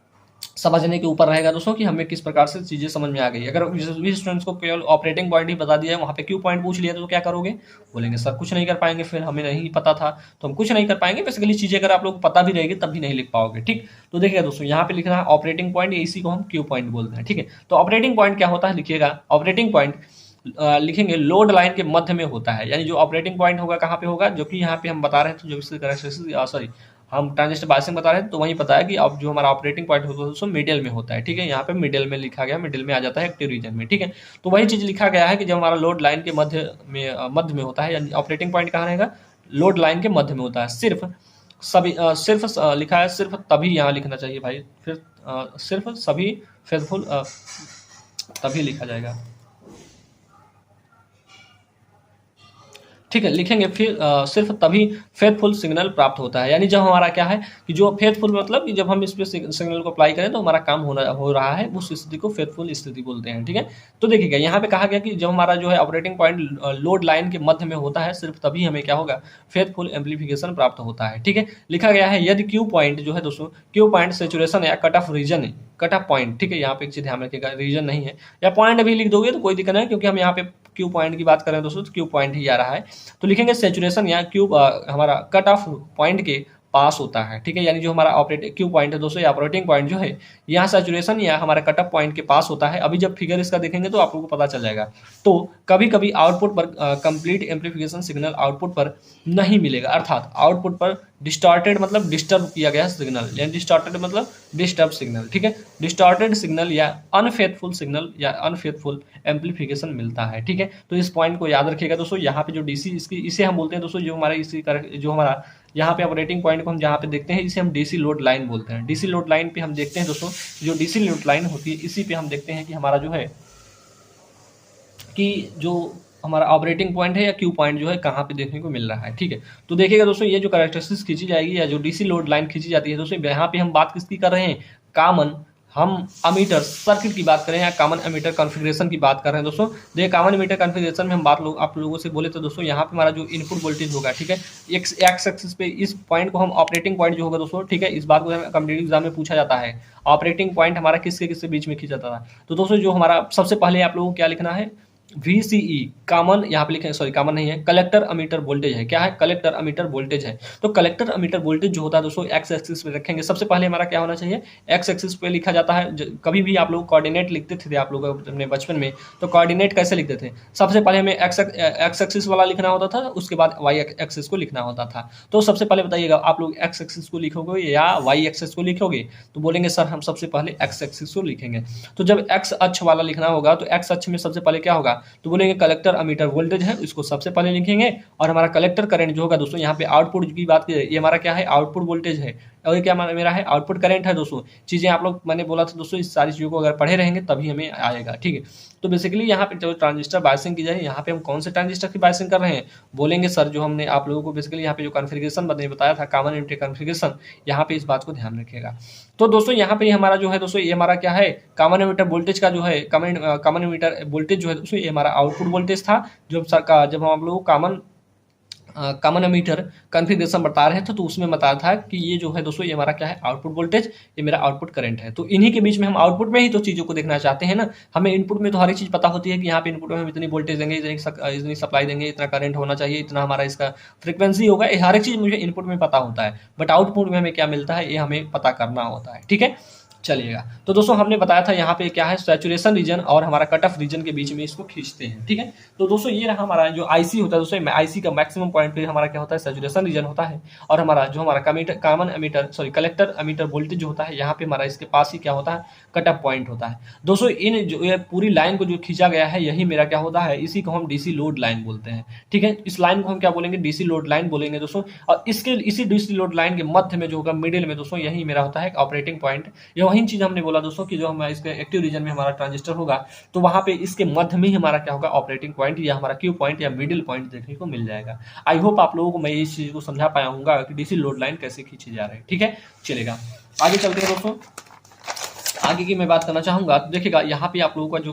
समझने के ऊपर रहेगा दोस्तों कि हमें किस प्रकार से चीजें समझ में आ गई। अगर स्टूडेंट्स को केवल ऑपरेटिंग पॉइंट ही बता दिया है, वहां पे क्यू पॉइंट पूछ लिया तो क्या करोगे, बोलेंगे सर कुछ नहीं कर पाएंगे, फिर हमें नहीं पता था तो हम कुछ नहीं कर पाएंगे। बेसिकली चीजें अगर आप लोग को पता भी रहेगी तब भी नहीं लिख पाओगे, ठीक। तो देखिएगा दोस्तों, यहाँ पे लिखना है ऑपरेटिंग पॉइंट, इसी को हम क्यू पॉइंट बोलते हैं, ठीक है। तो ऑपरेटिंग पॉइंट क्या होता है, लिखिएगा ऑपरेटिंग पॉइंट लिखेंगे लोड लाइन के मध्य में होता है। यानी जो ऑपरेटिंग पॉइंट होगा कहाँ पे होगा, जो कि यहाँ पे हम बता रहे हैं, तो जो इसके कैरेक्टरिस्टिक्स सॉरी हम ट्रांजिस्टर बायसिंग बता रहे हैं, तो वहीं पता है कि अब जो हमारा ऑपरेटिंग पॉइंट होता है दोस्तों मिडिल में होता है, ठीक है। यहाँ पे मिडिल में लिखा गया, मिडिल में आ जाता है एक्टिव रीजन में, ठीक है। तो वही चीज लिखा गया है कि जब हमारा लोड लाइन के मध्य में होता है, यानी ऑपरेटिंग पॉइंट कहाँ रहेगा, लोड लाइन के मध्य में होता है। सिर्फ लिखा है, सिर्फ तभी यहाँ लिखना चाहिए भाई, फिर सिर्फ सभी फेथफुल तभी लिखा जाएगा, ठीक है। लिखेंगे फिर सिर्फ तभी फेथफुल सिग्नल प्राप्त होता है। यानी जब हमारा क्या है कि जो फेथफुल मतलब कि जब हम इस पे सिग्नल को अप्लाई करें तो हमारा काम हो रहा है, उस स्थिति को फेथफुल स्थिति बोलते हैं, ठीक है। तो देखिएगा यहाँ पे कहा गया कि जब हमारा जो है ऑपरेटिंग पॉइंट लोड लाइन के मध्य में होता है, सिर्फ तभी हमें क्या होगा, फेथफुल एम्पलीफिकेशन प्राप्त होता है, ठीक है। लिखा गया है यदि क्यू पॉइंट जो है दोस्तों, क्यू पॉइंट सेचुरेशन या कट ऑफ रीजन है, कट ऑफ पॉइंट, ठीक है। यहाँ पे एक चीज ध्यान रखिएगा, रीजन नहीं है, या पॉइंट भी लिख दोगे तो कोई दिक्कत नहीं, क्योंकि हम यहाँ पे क्यू पॉइंट की बात कर रहे हैं दोस्तों, तो क्यू पॉइंट ही आ रहा है। तो लिखेंगे सेचुरेशन या क्यू हमारा कट ऑफ पॉइंट के पास होता है, ठीक है। यानी जो हमारा ऑपरेटिंग क्यू पॉइंट है दोस्तों, या ऑपरेटिंग पॉइंट जो है यहाँ सैचुरेशन या हमारा कट ऑफ पॉइंट के पास होता है। अभी जब फिगर इसका देखेंगे तो आप लोगों को पता चल जाएगा। तो कभी कभी आउटपुट पर कंप्लीट एम्पलीफिकेशन सिग्नल आउटपुट पर नहीं मिलेगा, अर्थात आउटपुट पर डिस्टॉर्टेड मतलब डिस्टर्ब किया गया सिग्नल, यानी डिस्टॉर्टेड मतलब डिस्टर्ब सिग्नल, ठीक है। डिस्टॉर्टेड सिग्नल या अनफेथफुल सिग्नल या अनफेथफुल एम्पलीफिकेशन मिलता है, ठीक है। तो इस पॉइंट को याद रखिएगा दोस्तों। यहाँ पे जो डीसी इसकी इसे हम बोलते हैं दोस्तों, जो हमारा इसी जो हमारा यहाँ पे ऑपरेटिंग पॉइंट को हम जहाँ पे देखते हैं, इसे हम डीसी लोड लाइन बोलते हैं। डीसी लोड लाइन पे हम देखते हैं दोस्तों, जो डीसी लोड लाइन होती है इसी पे हम देखते हैं कि हमारा जो है कि जो हमारा ऑपरेटिंग पॉइंट है या क्यू पॉइंट जो है कहाँ पे देखने को मिल रहा है, ठीक है। तो देखिएगा दोस्तों, ये जो कैरेक्टरिस्टिक्स खींची जाएगी या जो डीसी लोड लाइन खींची जाती है दोस्तों, यहाँ पे हम बात किसकी कर रहे हैं, कॉमन हम अमीटर सर्किट की बात करें या कॉमन अमीटर कॉन्फ़िगरेशन की बात कर रहे हैं दोस्तों। देखिए कॉमन अमीटर कॉन्फ़िगरेशन में हम आप लोगों से बोले तो दोस्तों, यहाँ पे हमारा जो इनपुट वोल्टेज होगा, ठीक है, एक्स एक्सिस पे इस पॉइंट को हम ऑपरेटिंग पॉइंट जो होगा दोस्तों, ठीक है। इस बात को कॉम्पिटिटिव एग्जाम में पूछा जाता है, ऑपरेटिंग पॉइंट हमारा किसके बीच में खींचा जाता है। तो दोस्तों जो हमारा सबसे पहले आप लोगों को क्या लिखना है, VCE कॉमन, यहाँ पे लिखें, सॉरी कॉमन नहीं है, कलेक्टर अमीटर वोल्टेज है। क्या है, कलेक्टर अमीटर वोल्टेज है। तो कलेक्टर अमीटर वोल्टेज जो होता है दोस्तों, एक्स एक्सिस पे रखेंगे। सबसे पहले हमारा क्या होना चाहिए, एक्स एक्सिस पे लिखा जाता है। कभी भी आप लोग कोऑर्डिनेट लिखते थे आप लोग अपने बचपन में, तो कोऑर्डिनेट कैसे लिखते थे, सबसे पहले हमें एक्स एक्सिस वाला लिखना होता था, उसके बाद वाई एक्सिस को लिखना होता था। तो सबसे पहले बताइएगा, आप लोग एक्स एक्सिस को लिखोगे या वाई एक्सिस को लिखोगे, तो बोलेंगे सर हम सबसे पहले एक्स एक्सिस को लिखेंगे। तो जब एक्स अक्ष वाला लिखना होगा तो एक्स अक्ष में सबसे पहले क्या होगा, तो बोलेंगे कलेक्टर अमीटर वोल्टेज है, इसको सबसे पहले लिखेंगे। और हमारा कलेक्टर करंट जो होगा दोस्तों, यहाँ पे आउटपुट की बात की, ये हमारा क्या है, आउटपुट वोल्टेज है, और ये क्या मेरा है आउटपुट करंट है दोस्तों। चीज़ें आप लोग मैंने बोला था दोस्तों, इस सारी चीज़ों को अगर पढ़े रहेंगे तभी हमें आएगा, ठीक है। तो बेसिकली यहाँ पे जो ट्रांजिस्टर बायसिंग की जाए, यहाँ पे हम कौन से ट्रांजिस्टर की बायसिंग कर रहे हैं बोलेंगे सर, जो हमने आप लोगों को बेसिकली यहाँ पे जो कॉन्फ़िगरेशन मैंने बताया था कॉमन एमिटर कॉन्फ़िगरेशन, यहाँ पे इस बात को ध्यान रखिएगा। तो दोस्तों यहाँ पे हमारा जो है दोस्तों, ये हमारा क्या है कॉमन एमिटर वोल्टेज का जो है कॉमन एमिटर वोल्टेज जो है दोस्तों, ये हमारा आउटपुट वोल्टेज था। जब हम आप लोगों को कॉमन एमीटर कॉन्फ़िगरेशन बता रहे थे तो उसमें बताया था कि ये जो है दोस्तों, ये हमारा क्या है आउटपुट वोल्टेज, ये मेरा आउटपुट करंट है। तो इन्हीं के बीच में हम आउटपुट में ही तो चीज़ों को देखना चाहते हैं ना। हमें इनपुट में तो हर एक चीज़ पता होती है कि यहाँ पे इनपुट में हम इतनी वोल्टेज देंगे, इतनी सप्लाई देंगे, इतना करंट होना चाहिए, इतना हमारा इसका फ्रिक्वेंसी होगा, ये हर एक चीज़ मुझे इनपुट में पता होता है। बट आउटपुट में हमें क्या मिलता है ये हमें पता करना होता है, ठीक है। चलिएगा, तो दोस्तों हमने बताया था यहाँ पे क्या है सैचुरेशन रीजन और हमारा कट ऑफ रीजन के बीच में इसको खींचते हैं, ठीक है। तो दोस्तों ये रहा हमारा जो आईसी होता है दोस्तों, आईसी का मैक्सिमम पॉइंट पे हमारा क्या होता है सैचुरेशन रीजन होता है। और हमारा जो हमारा common ammeter collector emitter voltage जो होता है, यहाँ पे हमारा इसके पास ही क्या होता है कट ऑफ पॉइंट होता है। दोस्तों इन जो ये पूरी लाइन को जो खींचा गया है यही मेरा क्या होता है, इसी को हम डीसी लोड लाइन बोलते हैं, ठीक है। इस लाइन को हम क्या बोलेंगे डीसी लोड लाइन बोलेंगे दोस्तों। और इसी डीसी लोड लाइन के मध्य में जो होगा मिडिल में दोस्तों, यही मेरा होता है ऑपरेटिंग पॉइंट। ये वही चीज हमने बोला दोस्तों कि जो हमारा इसके एक्टिव रीजन में हमारा ट्रांजिस्टर होगा तो वहां पे इसके मध्य में ही हमारा क्या होगा ऑपरेटिंग पॉइंट या हमारा क्यू पॉइंट या मिडिल पॉइंट देखने को मिल जाएगा। आई होप आप लोगों को मैं इस चीज को समझा पाया हूँ कि डीसी लोड लाइन कैसे खींची जा रही है, ठीक है। चलेगा आगे चलते हैं दोस्तों। आगे की मैं बात करना चाहूंगा तो देखिएगा यहाँ पे आप लोगों का जो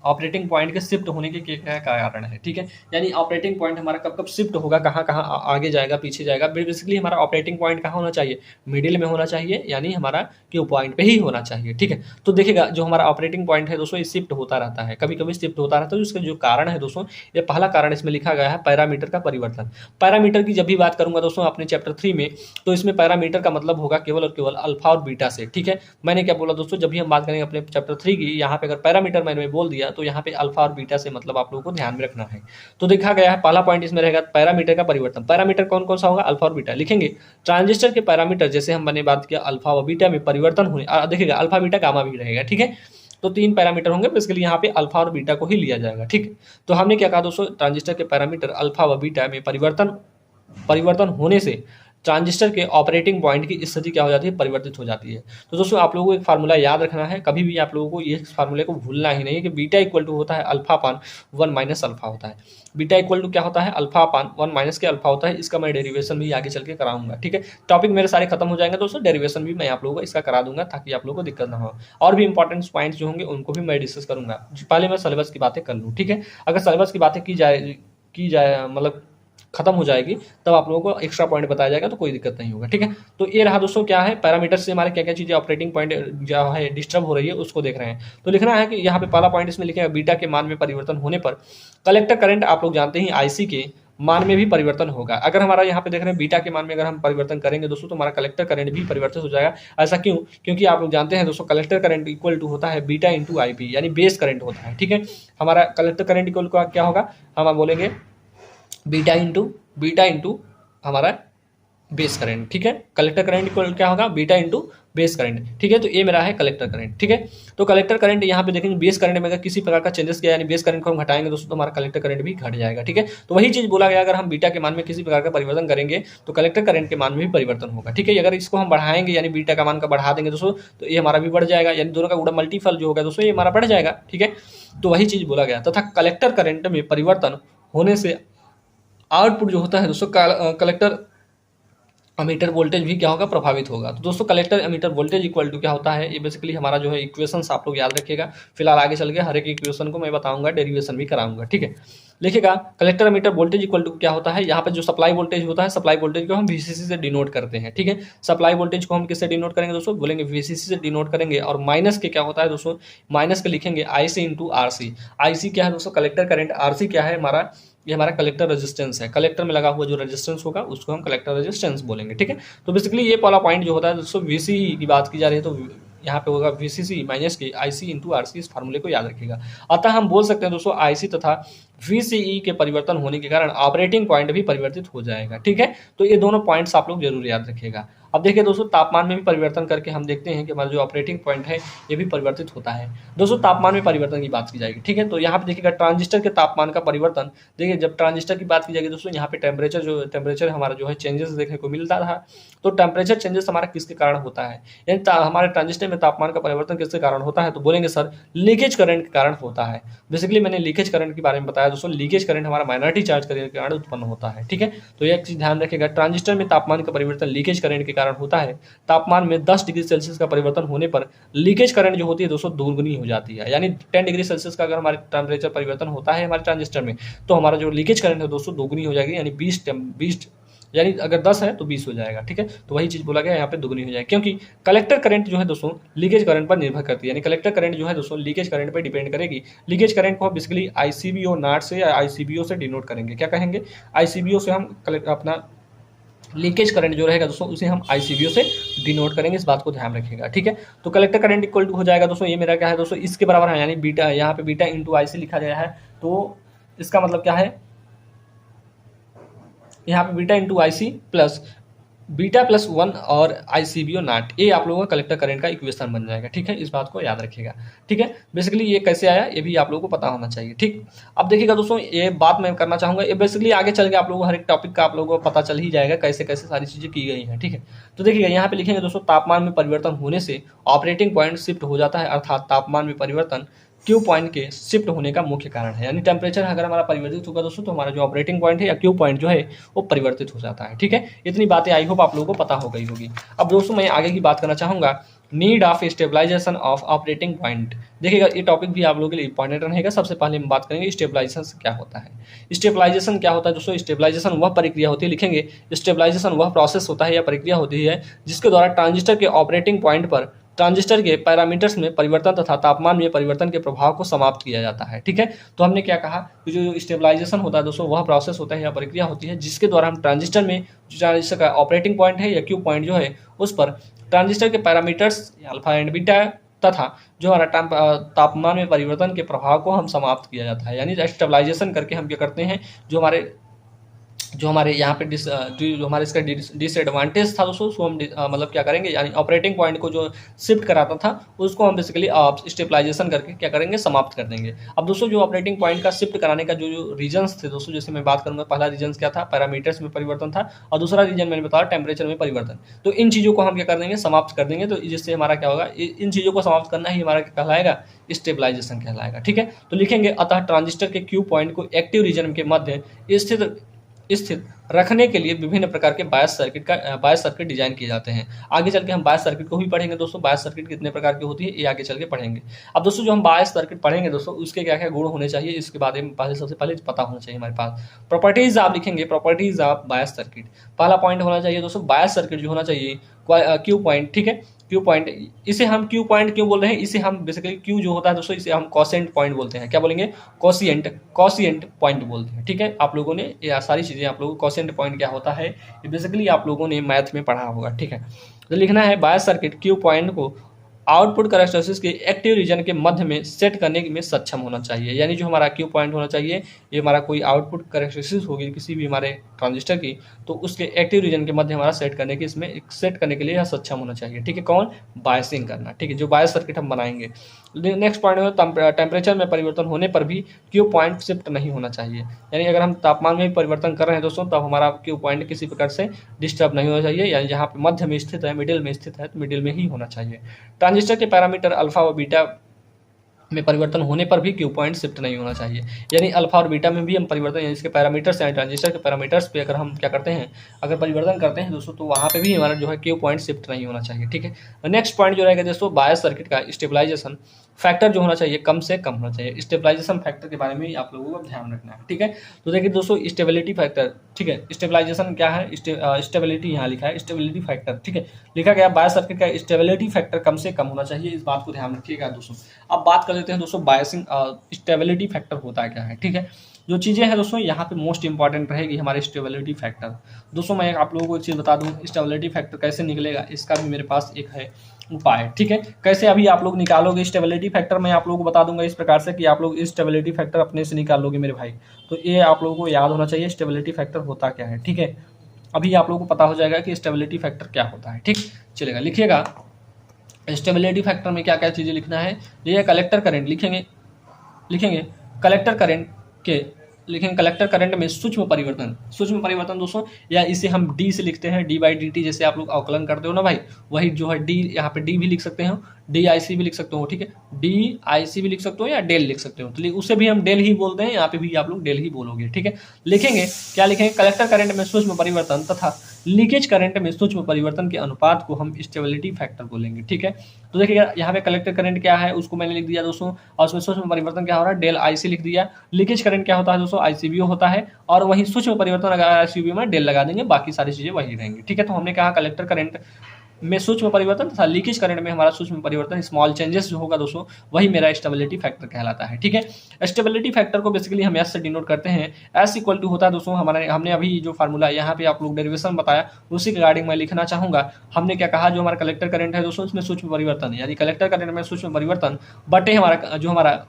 ऑपरेटिंग पॉइंट के शिफ्ट होने के क्या कारण है, ठीक है। यानी ऑपरेटिंग पॉइंट हमारा कब कब शिफ्ट होगा, कहाँ कहाँ आगे जाएगा पीछे जाएगा। बेसिकली हमारा ऑपरेटिंग पॉइंट कहाँ होना चाहिए, मिडिल में होना चाहिए, यानी हमारा क्यू पॉइंट पे ही होना चाहिए, ठीक है। तो देखिएगा जो हमारा ऑपरेटिंग पॉइंट है दोस्तों, ये शिफ्ट होता रहता है, कभी कभी शिफ्ट होता रहता है। उसका जो कारण है दोस्तों, ये पहला कारण इसमें लिखा गया है पैरामीटर का परिवर्तन। पैरामीटर की जब भी बात करूंगा दोस्तों अपने चैप्टर 3 में, तो इसमें पैरामीटर का मतलब होगा केवल और केवल अल्फा और बीटा से, ठीक है। मैंने क्या बोला दोस्तों, जब भी हम बात करेंगे अपने चैप्टर 3 की, यहाँ पे अगर पैरामीटर मैंने बोल दिया तो यहाँ पे अल्फा और बीटा से मतलब आप लोगों को ध्यान में रखना है। तो देखा गया है पहला पॉइंट इसमें रहेगा पैरामीटर का परिवर्तन। पैरामीटर कौन कौन सा होगा, अल्फा और बीटा लिखेंगे। ट्रांजिस्टर के पैरामीटर जैसे हम मैंने बात किया अल्फा और बीटा में परिवर्तन होने, देखिएगा अल्फा बीटा गामा भी रहेगा, ठीक है। तो 3 पैरामीटर होंगे, बेसिकली यहाँ पे अल्फा और बीटा को ही लिया जाएगा, ठीक है। तो हमने क्या कहा दोस्तों, ट्रांजिस्टर के पैरामीटर अल्फा व बीटा में परिवर्तन होने से ट्रांजिस्टर के ऑपरेटिंग पॉइंट की स्थिति क्या हो जाती है, परिवर्तित हो जाती है। तो दोस्तों आप लोगों को एक फार्मूला याद रखना है, कभी भी आप लोगों को ये फार्मूले को भूलना ही नहीं है कि बीटा इक्वल टू होता है अल्फा अपान 1 माइनस अल्फा होता है। बीटा इक्वल टू क्या होता है, अल्फा अपान 1 माइनस के अल्फा होता है। इसका मैं डेरिवेशन भी आगे चल के कराऊंगा, ठीक है। टॉपिक मेरे सारे खत्म हो जाएंगे दोस्तों, डेरिवेशन भी मैं आप लोगों को इसका करा दूंगा ताकि आप लोगों को दिक्कत ना हो। और भी इंपॉर्टेंट पॉइंट्स जो होंगे उनको भी मैं डिस्कस करूंगा। पहले मैं सिलेबस की बातें कर लूँ, ठीक है। अगर सिलेबस की बातें की जाए मतलब खत्म हो जाएगी तब आप लोगों को एक्स्ट्रा पॉइंट बताया जाएगा, तो कोई दिक्कत नहीं होगा, ठीक है। तो ये रहा दोस्तों क्या है पैरामीटर से हमारे क्या क्या चीजें ऑपरेटिंग पॉइंट जो है डिस्टर्ब हो रही है उसको देख रहे हैं। तो लिखना है कि यहाँ पे पहला पॉइंट इसमें लिखेगा बीटा के मान में परिवर्तन होने पर कलेक्टर करंट आप लोग जानते हैं आईसी के मान में भी परिवर्तन होगा। अगर हमारा यहाँ पे देख रहे हैं बीटा के मान में अगर हम परिवर्तन करेंगे दोस्तों तो हमारा कलेक्टर करंट भी परिवर्तित हो जाएगा। ऐसा क्यों, क्योंकि आप लोग जानते हैं दोस्तों कलेक्टर करंट इक्वल टू होता है बीटा इंटू आईपी, यानी बेस करंट होता है, ठीक है। हमारा कलेक्टर करंट इक्वल क्या होगा, हम बोलेंगे बीटा इंटू हमारा बेस करंट, ठीक है। कलेक्टर करंट इक्वल क्या होगा, बीटा इंटू बेस करंट, ठीक है। तो ये मेरा है कलेक्टर करंट, ठीक है। तो कलेक्टर करंट यहाँ पे देखेंगे बेस करंट में अगर किसी प्रकार का चेंजेस किया यानी बेस करंट को हम घटाएंगे दोस्तों तो हमारा कलेक्टर करंट भी घट जाएगा, ठीक है। तो वही चीज बोला गया अगर हम बीटा के मान में किसी प्रकार का परिवर्तन करेंगे तो कलेक्टर करंट के मान में भी परिवर्तन होगा, ठीक है। अगर इसको हम बढ़ाएंगे यानी बीटा का मान का बढ़ा देंगे दोस्तों तो ये हमारा भी बढ़ जाएगा, यानी दोनों का गुणा मल्टीपल जो होगा दोस्तों ये हमारा बढ़ जाएगा, ठीक है। तो वही चीज बोला गया तथा कलेक्टर करंट में परिवर्तन होने से आउटपुट जो होता है दोस्तों कलेक्टर एमीटर वोल्टेज भी क्या होगा, प्रभावित होगा। तो दोस्तों collector emitter voltage equal to क्या होता है, ये बेसिकली हमारा जो है इक्वेशंस आप लोग याद रखिएगा। फिलहाल आगे चल के हर एक इक्वेशन को मैं बताऊंगा, डेरिवेशन भी कराऊंगा, ठीक है। लिखिएगा collector emitter voltage equal to क्या होता है, यहाँ पे जो सप्लाई वोल्टेज होता है सप्लाई वोल्टेज को हम वीसीसी से डिनोट करते हैं, ठीक है। सप्लाई वोल्टेज को हम किससे डिनोट करेंगे दोस्तों, बोलेंगे वीसीसी से डिनोट करेंगे। और माइनस के क्या होता है दोस्तों, माइनस के लिखेंगे आईसी इंटू आरसी। आईसी क्या है दोस्तों, कलेक्टर करंट, आरसी क्या है हमारा, ये हमारा कलेक्टर रेजिस्टेंस है। कलेक्टर में लगा हुआ जो रेजिस्टेंस होगा उसको हम कलेक्टर रेजिस्टेंस बोलेंगे, ठीक है। तो बेसिकली ये वाला पॉइंट जो होता है दोस्तों वीसी की बात की जा रही है तो यहाँ पे होगा वीसीसी माइनस के आईसी इंटू आरसी, इस फार्मूले को याद रखिएगा। अतः हम बोल सकते हैं दोस्तों आईसी तथा वीसीई के परिवर्तन होने के कारण ऑपरेटिंग पॉइंट भी परिवर्तित हो जाएगा, ठीक है। तो ये दोनों पॉइंट्स आप लोग जरूर याद रखिएगा। अब देखिए दोस्तों, तापमान में भी परिवर्तन करके हम देखते हैं कि हमारा जो ऑपरेटिंग पॉइंट है ये भी परिवर्तित होता है। दोस्तों तापमान में परिवर्तन की बात की जाएगी, ठीक है, तो यहाँ पे देखिएगा ट्रांजिस्टर के तापमान का परिवर्तन। देखिए जब ट्रांजिस्टर की बात की जाएगी दोस्तों, यहाँ पे टेम्परेचर हमारा जो है चेंजेस देखने को मिलता रहा। तो टेम्परेचर चेंजेस हमारा किसके कारण होता है, यानी हमारे ट्रांजिस्टर में तापमान का परिवर्तन किसके कारण होता है, तो बोलेंगे सर लीकेज करंट के कारण होता है। बेसिकली मैंने लीकेज करंट के बारे में बताया दोस्तों, लीकेज करंट हमारा माइनॉरिटी चार्ज करंट के कारण उत्पन्न होता है, ठीक है। तो एक चीज ध्यान रखिएगा, ट्रांजिस्टर में तापमान का परिवर्तन लीकेज करंट के कारण होता है। तापमान में 10 डिग्री सेल्सियस का परिवर्तन होने पर लीकेज करंट जो होती है दोस्तों दोगुनी हो जाती है, यानी 10 डिग्री सेल्सियस का अगर हमारे टेम्परेचर परिवर्तन होता है हमारे ट्रांजिस्टर में, तो हमारा जो लीकेज करंट है दोस्तों दोगुनी हो जाएगी, यानी 20 यानी अगर 10 है तो 20 हो जाएगा, ठीक है। तो वही चीज बोला गया यहाँ पे दुगनी हो जाएगी, क्योंकि कलेक्टर करंट जो है दोस्तों लीकेज करंट पर निर्भर करती है, यानी कलेक्टर करंट जो है दोस्तों लीकेज करंट पर डिपेंड करेगी। लीकेज करंट को हम बेसिकली आईसीबीओ नाट से या आईसीबीओ से डिनोट करेंगे, क्या कहेंगे, आईसीबीओ से हम अपना लीकेज करंट जो रहेगा दोस्तों उसे हम आईसीबीओ से डिनोट करेंगे, इस बात को ध्यान रखिएगा, ठीक है। तो कलेक्टर करंट इक्वल टू हो जाएगा दोस्तों, ये मेरा क्या है दोस्तों, इसके बराबर है, यानी बीटा, यहाँ पे बीटा इंटू आईसी लिखा गया है, तो इसका मतलब क्या है, यहाँ पे beta into IC plus beta plus 1 और आईसीबीओ नाट, ये आप लोगों का कलेक्टर करंट का इक्वेशन बन जाएगा, ठीक है, इस बात को याद रखिएगा, ठीक है। बेसिकली ये कैसे आया ये भी आप लोगों को पता होना चाहिए, ठीक। अब देखिएगा दोस्तों, ये बात मैं करना चाहूंगा, ये बेसिकली आगे चल के आप लोगों को हर एक टॉपिक का आप लोगों को पता चल ही जाएगा कैसे कैसे सारी चीजें की गई हैं, ठीक है। तो देखिएगा यहाँ पे लिखेंगे दोस्तों, तापमान में परिवर्तन होने से ऑपरेटिंग पॉइंट शिफ्ट हो जाता है, अर्थात तापमान में परिवर्तन क्यू पॉइंट के शिफ्ट होने का मुख्य कारण है, यानी टेम्परेचर अगर हमारा परिवर्तित होगा दोस्तों तो हमारा जो ऑपरेटिंग पॉइंट है या क्यू पॉइंट जो है वो परिवर्तित हो जाता है, ठीक है। इतनी बातें आई होप आप लोगों को पता हो गई होगी। अब दोस्तों मैं आगे की बात करना चाहूंगा, need of stabilization of operating point. देखिएगा ये टॉपिक भी आप लोगों के लिए इंपॉर्टेंट रहेगा। सबसे पहले हम बात करेंगे स्टेबलाइजेशन क्या होता है। स्टेबलाइजेशन क्या होता है दोस्तों, स्टेबलाइजेशन वह प्रक्रिया होती है, लिखेंगे स्टेबलाइजेशन वह प्रोसेस होता है या प्रक्रिया होती है जिसके द्वारा ट्रांजिस्टर के ऑपरेटिंग पॉइंट पर ट्रांजिस्टर के पैरामीटर्स में परिवर्तन तथा तापमान में परिवर्तन के प्रभाव को समाप्त किया जाता है, ठीक है। तो हमने क्या कहा कि जो स्टेबलाइजेशन होता है दोस्तों वह प्रोसेस होता है या प्रक्रिया होती है जिसके द्वारा हम ट्रांजिस्टर में जो ट्रांजिस्टर का ऑपरेटिंग पॉइंट है या क्यू पॉइंट जो है उस पर ट्रांजिस्टर के पैरामीटर्स अल्फा एंड बीटा तथा जो हमारा तापमान में परिवर्तन के प्रभाव को हम समाप्त किया जाता है, यानी स्टेबलाइजेशन करके हम क्या करते हैं, जो हमारे यहाँ पे जो हमारे इसका डिसएडवांटेज था दोस्तों उसको हम मतलब क्या करेंगे, यानी ऑपरेटिंग पॉइंट को जो शिफ्ट कराता था उसको हम बेसिकली स्टेबलाइजेशन करके क्या करेंगे, समाप्त कर देंगे। अब दोस्तों जो ऑपरेटिंग पॉइंट का शिफ्ट कराने का जो रीजन्स थे दोस्तों, जैसे मैं बात करूंगा, पहला रीजन क्या था, पैरामीटर्स में परिवर्तन था, और दूसरा रीजन मैंने बताया टेम्परेचर में परिवर्तन। तो इन चीज़ों को हम क्या कर देंगे, समाप्त कर देंगे। तो जिससे हमारा क्या होगा, इन चीज़ों को समाप्त करना ही हमारा क्या कहलाएगा, स्टेबलाइजेशन कहलाएगा, ठीक है। तो लिखेंगे अतः ट्रांजिस्टर के क्यू पॉइंट को एक्टिव रीजन के मध्य स्थित रखने के लिए विभिन्न प्रकार के बायस सर्किट डिजाइन किए जाते हैं। आगे चल के हम बायस सर्किट को भी पढ़ेंगे दोस्तों, बायस सर्किट कितने प्रकार की होती है ये आगे चल के पढ़ेंगे। अब दोस्तों जो हम बायस सर्किट पढ़ेंगे दोस्तों उसके क्या क्या गुण होने चाहिए इसके बारे में सबसे पहले पता होना चाहिए हमारे पास। प्रॉपर्टीज आप लिखेंगे, प्रॉपर्टीज ऑफ बायस सर्किट। पहला पॉइंट होना चाहिए दोस्तों, बायस सर्किट जो होना चाहिए क्यू पॉइंट, ठीक है, क्यू पॉइंट, इसे हम क्यू पॉइंट क्यों बोल रहे हैं, इसे हम बेसिकली क्यू जो होता है दोस्तों इसे हम कोसेंट पॉइंट बोलते हैं। क्या बोलेंगे, कोसिएंट पॉइंट बोलते हैं, ठीक है। आप लोगों ने ये सारी चीजें आप लोगों को कोसेंट पॉइंट क्या होता है ये बेसिकली आप लोगों ने मैथ में पढ़ा होगा, ठीक है। तो लिखना है बायस सर्किट क्यू पॉइंट को आउटपुट कैरेक्टरिस्टिक्स के एक्टिव रीजन के मध्य में सेट करने में सक्षम होना चाहिए, यानी जो हमारा क्यू पॉइंट होना चाहिए ये हमारा कोई आउटपुट कैरेक्टरिस्टिक्स होगी किसी भी हमारे ट्रांजिस्टर की, तो उसके एक्टिव रीजन के मध्य हमारा सेट करने के लिए यह सक्षम होना चाहिए, ठीक है। कौन, बायसिंग करना, ठीक है, जो बायस सर्किट हम बनाएंगे। नेक्स्ट पॉइंट है टेम्परेचर में परिवर्तन होने पर भी क्यू पॉइंट शिफ्ट नहीं होना चाहिए, यानी अगर हम तापमान में भी परिवर्तन कर रहे हैं दोस्तों तब हमारा क्यू पॉइंट किसी प्रकार से डिस्टर्ब नहीं होना चाहिए, यानी जहाँ पे मध्य में स्थित है, मिडिल में स्थित है तो मिडिल में ही होना चाहिए। ट्रांजिस्टर के पैरामीटर अल्फा व बीटा में परिवर्तन होने पर भी क्यू पॉइंट शिफ्ट नहीं होना चाहिए, यानी अल्फा और बीटा में भी हम परिवर्तन, यानी इसके पैरामीटर्स हैं ट्रांजिस्टर के पैरामीटर्स पे अगर हम क्या करते हैं, अगर परिवर्तन करते हैं दोस्तों तो वहाँ पे भी हमारा जो है क्यू पॉइंट शिफ्ट नहीं होना चाहिए, ठीक है। नेक्स्ट पॉइंट जो रहेगा दोस्तों, बायस सर्किट का स्टेबलाइजेशन फैक्टर जो होना चाहिए कम से कम होना चाहिए। स्टेबलाइजेशन फैक्टर के बारे में आप लोगों को ध्यान रखना है, ठीक है। तो देखिए दोस्तों स्टेबिलिटी फैक्टर, ठीक है, स्टेबलाइजेशन क्या है, स्टेबिलिटी यहाँ लिखा है, स्टेबिलिटी फैक्टर, ठीक है, लिखा गया बायस सर्किट का स्टेबिलिटी फैक्टर कम से कम होना चाहिए, इस बात को ध्यान रखिएगा दोस्तों। अब बात कर लेते हैं दोस्तों बायसिंग स्टेबिलिटी फैक्टर होता है क्या है, ठीक है। जो चीज़ें हैं दोस्तों यहाँ पे मोस्ट इंपॉर्टेंट रहेगी हमारे स्टेबिलिटी फैक्टर। दोस्तों मैं आप लोगों को एक चीज़ बता दूं, स्टेबिलिटी फैक्टर कैसे निकलेगा इसका भी मेरे पास एक है उपाय, ठीक है। कैसे अभी आप लोग निकालोगे स्टेबिलिटी फैक्टर, मैं आप लोगों को बता दूंगा इस प्रकार से कि आप लोग स्टेबिलिटी फैक्टर अपने से निकाल लोगे मेरे भाई। तो ये आप लोगों को याद होना चाहिए स्टेबिलिटी फैक्टर होता क्या है, ठीक है। अभी आप लोगों को पता हो जाएगा कि स्टेबिलिटी फैक्टर क्या होता है। ठीक, चलेगा, लिखिएगा स्टेबिलिटी फैक्टर में क्या क्या चीज़ें लिखना है। ये कलेक्टर करंट लिखेंगे कलेक्टर करंट के लिखेंगे कलेक्टर करंट में सूक्ष्म परिवर्तन दोस्तों, या इसे हम डी से लिखते हैं, डी बाई डी टी, जैसे आप लोग अवकलन करते हो ना भाई, वही जो है डी, यहाँ पे डी भी लिख सकते हो, डी आई सी भी लिख सकते हो, ठीक है, डी आई सी भी लिख सकते हो या डेल लिख सकते हो, तो उसे भी हम डेल ही बोलते हैं, यहाँ पे भी आप लोग डेल ही बोलोगे। ठीक है, लिखेंगे क्या लिखेंगे, कलेक्टर करंट में सूक्ष्म परिवर्तन तथा लीकेज करंट में सूक्ष्म परिवर्तन के अनुपात को हम स्टेबिलिटी फैक्टर बोलेंगे। ठीक है, तो देखिएगा यहाँ पे कलेक्टर करंट क्या है उसको मैंने लिख दिया दोस्तों, और उसमें सूक्ष्म परिवर्तन क्या हो रहा है, डेल आईसी लिख दिया। लीकेज करंट क्या होता है दोस्तों, आईसीबीओ होता है, और वही सूक्ष्म परिवर्तन अगर आईसीबीओ में डेल लगा देंगे, बाकी सारी चीजें वही रहेंगी। ठीक है, तो हमने कहा कलेक्टर करंट में सूक्ष्म परिवर्तन तथा लीकेज करंट में हमारा सूक्ष्म परिवर्तन, स्मॉल चेंजेस जो होगा दोस्तों, वही मेरा स्टेबिलिटी फैक्टर कहलाता है। ठीक है, स्टेबिलिटी फैक्टर को बेसिकली हम एस से डिनोट करते हैं। एस इक्वल टू होता है दोस्तों हमारे, हमने अभी जो फार्मूला यहाँ पे आप लोग डेरिवेशन बताया उसी के रिगार्डिंग मैं लिखना चाहूंगा। हमने क्या कहा, जो हमारा कलेक्टर करंट है दोस्तों इसमें सूक्ष्म परिवर्तन, यानी कलेक्टर करंट में सूक्ष्म परिवर्तन बटे हमारा जो हमारा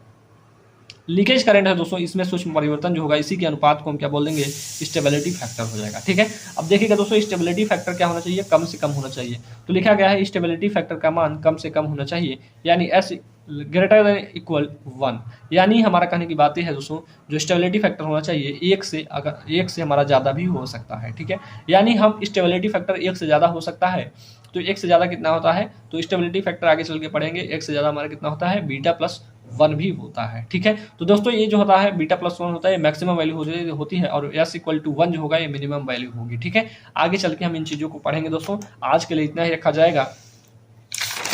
लीकेज करंट है दोस्तों, इसमें सूक्ष्म परिवर्तन जो होगा, इसी के अनुपात को हम क्या बोल देंगे, स्टेबिलिटी फैक्टर हो जाएगा। ठीक है, अब देखिएगा दोस्तों स्टेबिलिटी फैक्टर क्या होना चाहिए, कम से कम होना चाहिए। तो लिखा गया है स्टेबिलिटी फैक्टर का मान कम से कम होना चाहिए, यानी एस ग्रेटर देन इक्वल 1, यानी हमारा कहने की बात है दोस्तों, जो स्टेबिलिटी फैक्टर होना चाहिए एक से, अगर एक से हमारा ज़्यादा भी हो सकता है। ठीक है, यानी हम स्टेबिलिटी फैक्टर एक से ज़्यादा हो सकता है, तो एक से ज़्यादा कितना होता है, तो स्टेबिलिटी फैक्टर आगे चल के पढ़ेंगे, एक से ज़्यादा हमारा कितना होता है, बीटा प्लस 1 भी होता है। ठीक है, तो दोस्तों ये जो होता है बीटा प्लस 1 होता है, मैक्सिमम वैल्यू होती है, और एस इक्वल टू 1 जो होगा ये मिनिमम वैल्यू होगी। ठीक है, आगे चल के हम इन चीज़ों को पढ़ेंगे दोस्तों, आज के लिए इतना ही रखा जाएगा।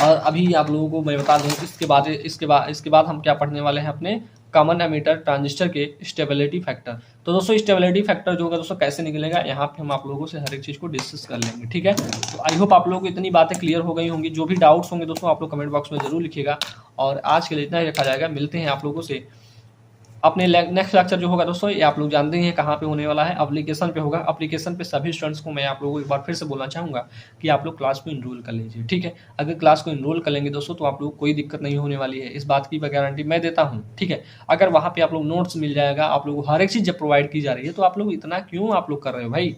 और अभी आप लोगों को मैं बता दूं इसके बाद हम क्या पढ़ने वाले हैं, अपने कॉमन एमीटर ट्रांजिस्टर के स्टेबिलिटी फैक्टर। तो दोस्तों स्टेबिलिटी फैक्टर जो होगा दोस्तों कैसे निकलेगा, यहाँ पे हम आप लोगों से हर एक चीज़ को डिस्कस कर लेंगे। ठीक है, तो आई होप आप लोगों को इतनी बातें क्लियर हो गई होंगी। जो भी डाउट्स होंगे दोस्तों आप लोग कमेंट बॉक्स में जरूर लिखिएगा, और आज के लिए इतना ही रखा जाएगा। मिलते हैं आप लोगों से अपने नेक्स्ट लेक्चर जो होगा दोस्तों, ये आप लोग जानते हैं कहाँ पे होने वाला है, एप्लीकेशन पे होगा। एप्लीकेशन पे सभी स्टूडेंट्स को मैं आप लोगों को एक बार फिर से बोलना चाहूँगा कि आप लोग क्लास को इनरोल कर लीजिए। ठीक है, अगर क्लास को इनरोल कर लेंगे दोस्तों तो आप लोग कोई दिक्कत नहीं होने वाली है, इस बात की गारंटी मैं देता हूँ। ठीक है, अगर वहाँ पे आप लोग नोट्स मिल जाएगा, आप लोग हर एक चीज़ जब प्रोवाइड की जा रही है, तो आप लोग इतना क्यों आप लोग कर रहे हो भाई,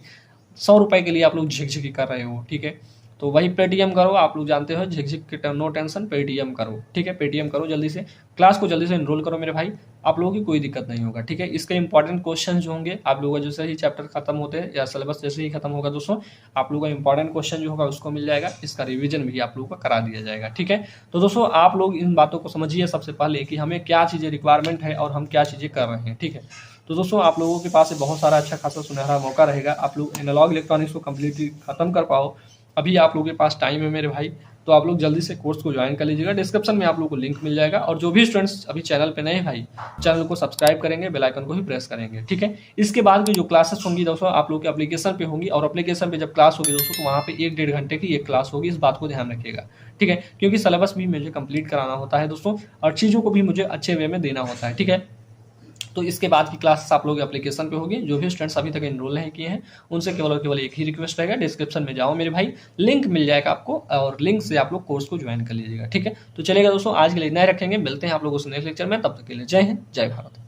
100 रुपये के लिए आप लोग झिकझिकी कर रहे हो। ठीक है, तो वही पेटीएम करो, आप लोग जानते हो झिकझिक नो टेंशन, पेटीएम करो। ठीक है, पेटीएम करो जल्दी से, क्लास को जल्दी से इनरोल करो मेरे भाई, आप लोगों की कोई दिक्कत नहीं होगा। ठीक है, इसके इंपॉर्टेंट क्वेश्चन जो होंगे आप लोगों का जैसे ही चैप्टर खत्म होते हैं या सिलेबस जैसे ही खत्म होगा दोस्तों, आप लोगों का इंपॉर्टेंट क्वेश्चन जो होगा उसको मिल जाएगा, इसका रिवीजन भी आप लोगों का करा दिया जाएगा। ठीक है, तो दोस्तों आप लोग इन बातों को समझिए सबसे पहले कि हमें क्या चीज़ें रिक्वायरमेंट है और हम क्या चीज़ें कर रहे हैं। ठीक है, तो दोस्तों आप लोगों के पास बहुत सारा अच्छा खासा सुनहरा मौका रहेगा, आप लोग एनालॉग इलेक्ट्रॉनिक्स को कम्प्लीटली खत्म कर पाओ। अभी आप लोगों के पास टाइम है मेरे भाई, तो आप लोग जल्दी से कोर्स को ज्वाइन कर लीजिएगा। डिस्क्रिप्शन में आप लोगों को लिंक मिल जाएगा, और जो भी स्टूडेंट्स अभी चैनल पे नए भाई, चैनल को सब्सक्राइब करेंगे, बेल आइकन को भी प्रेस करेंगे। ठीक है, इसके बाद की जो क्लासेस होंगी दोस्तों आप लोग के एप्लीकेशन पे होंगी, और एप्लीकेशन पे जब क्लास होगी दोस्तों तो वहाँ पे 1-1.5 घंटे की एक क्लास होगी, इस बात को ध्यान रखिएगा। ठीक है, क्योंकि सिलेबस भी मुझे कंप्लीट कराना होता है दोस्तों, और चीज़ों को भी मुझे अच्छे वे में देना होता है। ठीक है, तो इसके बाद की क्लास आप लोग एप्लीकेशन पे होगी। जो भी स्टूडेंट्स अभी तक एनरोल नहीं किए हैं उनसे केवल और केवल एक ही रिक्वेस्ट रहेगा, डिस्क्रिप्शन में जाओ मेरे भाई, लिंक मिल जाएगा आपको, और लिंक से आप लोग कोर्स को ज्वाइन कर लीजिएगा। ठीक है, तो चलेगा दोस्तों, आज के लिए इतना ही रखेंगे, मिलते हैं आप लोगों से नेक्स्ट लेक्चर में, तब तक के लिए जय हिंद, जय भारत।